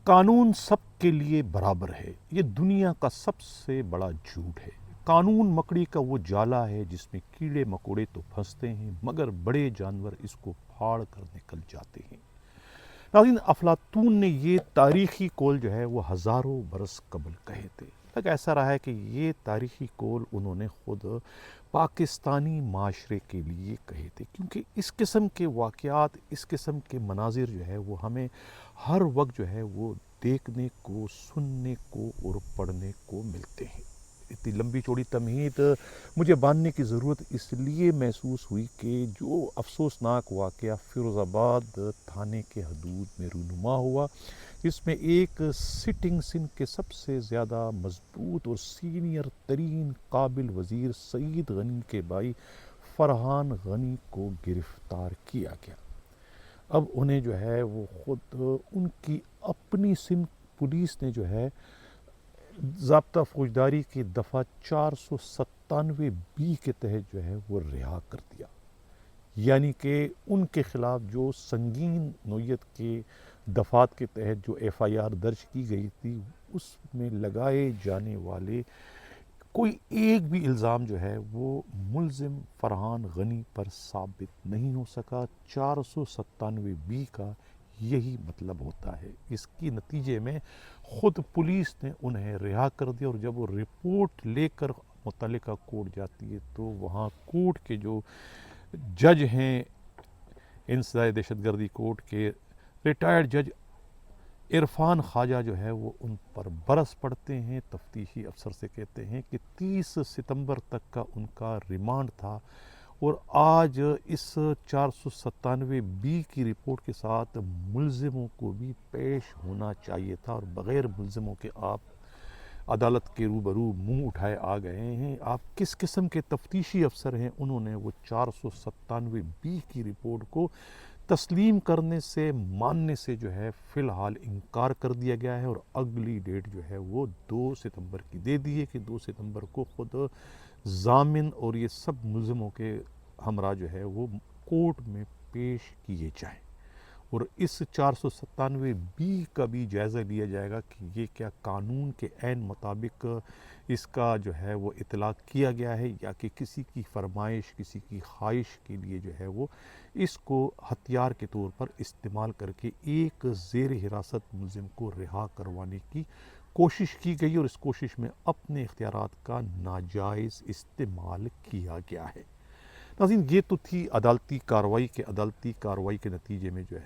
قانون سب کے لیے برابر ہے، یہ دنیا کا سب سے بڑا جھوٹ ہے۔ قانون مکڑی کا وہ جالا ہے جس میں کیڑے مکوڑے تو پھنستے ہیں مگر بڑے جانور اس کو پھاڑ کر نکل جاتے ہیں۔ ناظرین، افلاطون نے یہ تاریخی قول جو ہے وہ ہزاروں برس قبل کہے تھے۔ تک ایسا رہا ہے کہ یہ تاریخی قول انہوں نے خود پاکستانی معاشرے کے لیے کہے تھے، کیونکہ اس قسم کے واقعات، اس قسم کے مناظر جو ہے وہ ہمیں ہر وقت جو ہے وہ دیکھنے کو، سننے کو اور پڑھنے کو ملتے ہیں۔ اتنی لمبی چوڑی تمہید مجھے باندھنے کی ضرورت اس لیے محسوس ہوئی کہ جو افسوسناک واقعہ فیروز آباد تھانے کے حدود میں رونما ہوا، جس میں ایک سٹنگ سندھ کے سب سے زیادہ مضبوط اور سینئر ترین قابل وزیر سعید غنی کے بھائی فرحان غنی کو گرفتار کیا گیا۔ اب انہیں جو ہے وہ خود ان کی اپنی سندھ پولیس نے جو ہے ضابطہ فوجداری کی دفعہ 497B کے تحت جو ہے وہ رہا کر دیا، یعنی کہ ان کے خلاف جو سنگین نوعیت کے دفعات کے تحت جو FIR درج کی گئی تھی، اس میں لگائے جانے والے کوئی ایک بھی الزام جو ہے وہ ملزم فرحان غنی پر ثابت نہیں ہو سکا۔ 497B کا یہی مطلب ہوتا ہے۔ اس کی نتیجے میں خود پولیس نے انہیں رہا کر دیا، اور جب وہ رپورٹ لے کر متعلقہ کورٹ جاتی ہے تو وہاں کورٹ کے جو جج ہیں، انسداد دہشت گردی کورٹ کے ریٹائرڈ جج عرفان خواجہ جو ہے وہ ان پر برس پڑتے ہیں۔ تفتیشی افسر سے کہتے ہیں کہ 30 ستمبر تک کا ان کا ریمانڈ تھا، اور آج اس 497B کی رپورٹ کے ساتھ ملزموں کو بھی پیش ہونا چاہیے تھا، اور بغیر ملزموں کے آپ عدالت کے روبرو منہ اٹھائے آ گئے ہیں۔ آپ کس قسم کے تفتیشی افسر ہیں؟ انہوں نے وہ 497B کی رپورٹ کو تسلیم کرنے سے، ماننے سے جو ہے فی الحال انکار کر دیا گیا ہے، اور اگلی ڈیٹ جو ہے وہ 2 ستمبر کی دے دی ہے کہ 2 ستمبر کو خود ضامن اور یہ سب ملزموں کے ہمراہ جو ہے وہ کورٹ میں پیش کیے جائیں، اور اس 497B کا بھی جائزہ لیا جائے گا کہ یہ کیا قانون کے عین مطابق اس کا جو ہے وہ اطلاق کیا گیا ہے، یا کہ کسی کی فرمائش، کسی کی خواہش کے لیے جو ہے وہ اس کو ہتھیار کے طور پر استعمال کر کے ایک زیر حراست ملزم کو رہا کروانے کی کوشش کی گئی، اور اس کوشش میں اپنے اختیارات کا ناجائز استعمال کیا گیا ہے۔ ناظرین، یہ تو تھی عدالتی کارروائی کے نتیجے میں جو ہے